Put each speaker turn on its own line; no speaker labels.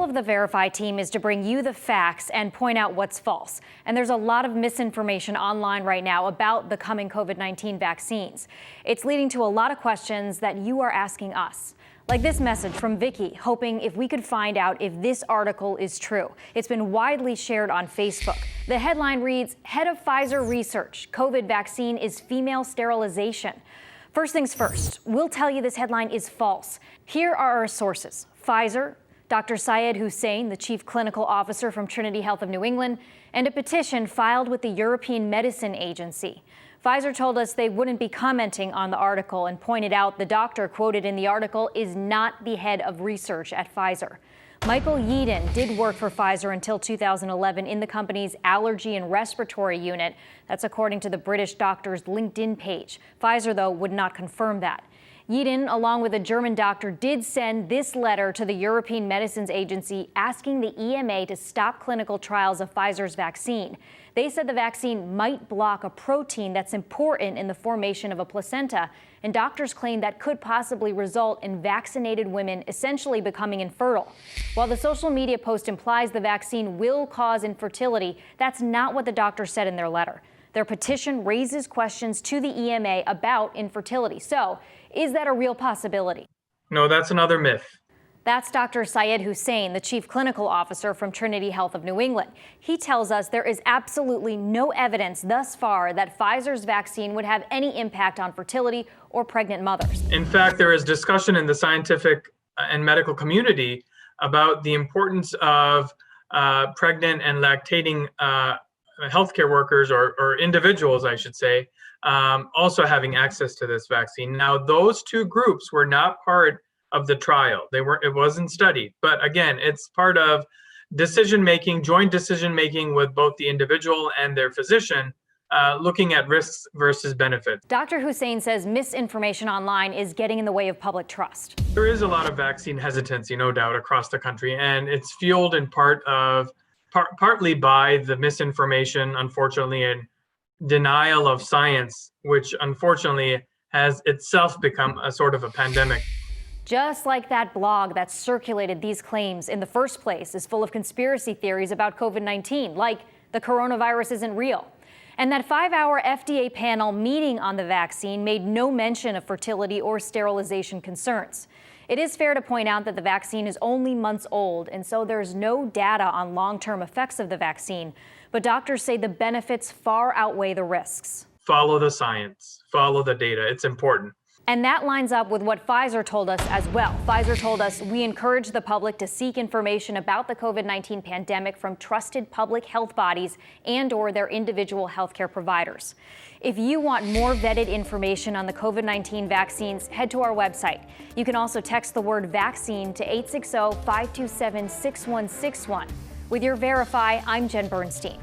of the Verify team is to bring you the facts and point out what's false. And there's a lot of misinformation online right now about the coming COVID-19 vaccines. It's leading to a lot of questions that you are asking us. Like this message from Vicky, hoping if we could find out if this article is true. It's been widely shared on Facebook. The headline reads, "Head of Pfizer Research, COVID vaccine is female sterilization." First things first, we'll tell you this headline is false. Here are our sources. Pfizer, Dr. Syed Hussein, the chief clinical officer from Trinity Health of New England, and a petition filed with the European Medicine Agency. Pfizer told us they wouldn't be commenting on the article and pointed out the doctor quoted in the article is not the head of research at Pfizer. Michael Yeadon did work for Pfizer until 2011 in the company's allergy and respiratory unit. That's according to the British doctor's LinkedIn page. Pfizer, though, would not confirm that. Yeadon, along with a German doctor, did send this letter to the European Medicines Agency asking the EMA to stop clinical trials of Pfizer's vaccine. They said the vaccine might block a protein that's important in the formation of a placenta, and doctors claim that could possibly result in vaccinated women essentially becoming infertile. While the social media post implies the vaccine will cause infertility, that's not what the doctors said in their letter. Their petition raises questions to the EMA about infertility. So, is that a real possibility?
No, that's another myth.
That's Dr. Syed Hussein, the chief clinical officer from Trinity Health of New England. He tells us there is absolutely no evidence thus far that Pfizer's vaccine would have any impact on fertility or pregnant mothers.
In fact, there is discussion in the scientific and medical community about the importance of pregnant and lactating healthcare workers or individuals, I should say, also having access to this vaccine. Now, those two groups were not part of the trial. It wasn't studied. But again, it's part of decision-making, joint decision-making with both the individual and their physician, looking at risks versus benefits.
Dr. Hussein says misinformation online is getting in the way of public trust.
There is a lot of vaccine hesitancy, no doubt, across the country, and it's fueled in partly by the misinformation, unfortunately, and denial of science, which unfortunately has itself become a sort of a pandemic.
Just like that blog that circulated these claims in the first place is full of conspiracy theories about COVID-19, like the coronavirus isn't real. And that 5-hour FDA panel meeting on the vaccine made no mention of fertility or sterilization concerns. It is fair to point out that the vaccine is only months old, and so there's no data on long-term effects of the vaccine. But doctors say the benefits far outweigh the risks.
Follow the science, follow the data. It's important.
And that lines up with what Pfizer told us as well. Pfizer told us, "We encourage the public to seek information about the COVID-19 pandemic from trusted public health bodies and/or their individual healthcare providers." If you want more vetted information on the COVID-19 vaccines, head to our website. You can also text the word vaccine to 860-527-6161. With your Verify, I'm Jen Bernstein.